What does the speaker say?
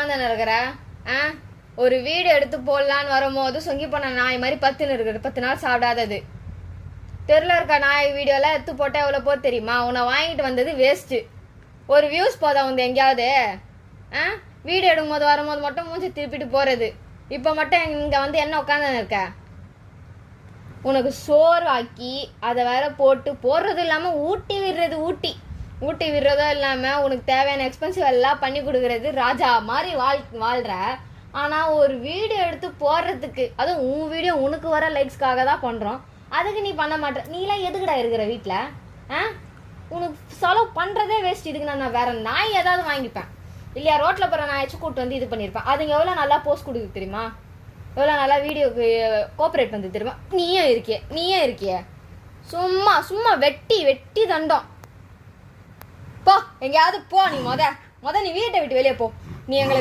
உட்காந்து இருக்கிற? ஒரு வீடு எடுத்து போடலான்னு வரும்போது சொங்கி பண்ண நாய் மாதிரி 10 இருக்குது. 10 நாள் சாப்பிடாதது. தெருல இருக்க நாய் வீடியோலாம் எடுத்து போட்டால் எவ்வளோ போது தெரியுமா? உன்னை வாங்கிட்டு வந்தது வேஸ்ட்டு. ஒரு வியூஸ் போதா வந்து எங்கேயாவது? வீடியோ எடுக்கும் போது வரும்போது மட்டும் மூஞ்சி திருப்பிட்டு போகிறது. இப்போ மட்டும் இங்கே வந்து என்ன உட்காந்து இருக்க? உனக்கு சோறு ஆக்கி அதை வேற போட்டு போடுறது இல்லாமல் ஊட்டி விடுறதோ இல்லாமல் உனக்கு தேவையான எக்ஸ்பென்சிவ் எல்லாம் பண்ணி கொடுக்குறது. ராஜா மாதிரி வாழ்கிற. ஆனால் ஒரு வீடியோ எடுத்து போடுறதுக்கு, அதுவும் உன் வீடியோ உனக்கு வர லைக்ஸ்க்காக தான் பண்ணுறோம். அதுக்கு நீ பண்ண மாட்டேற. நீலாம் எதுக்குடா இருக்கிற வீட்டில்? உனக்கு செலவு பண்ணுறதே வேஸ்ட். இதுக்கு நான் வேற நாய் ஏதாவது வாங்கிப்பேன் இல்லையா? ரோட்டில் போகிற நாயாச்சும் கூப்பிட்டு வந்து இது பண்ணியிருப்பேன். அதுங்க எவ்வளோ நல்லா போஸ்ட் கொடுக்குது தெரியுமா? எவ்வளோ நல்லா வீடியோக்கு கோஆப்ரேட் பண்ணது தெரியுமா? நீயே இருக்கிய சும்மா வெட்டி தண்டம். போ எங்கேயாவது போ. நீ முத நீ வீட்டை விட்டு வெளியே போ. நீ எங்களுக்கு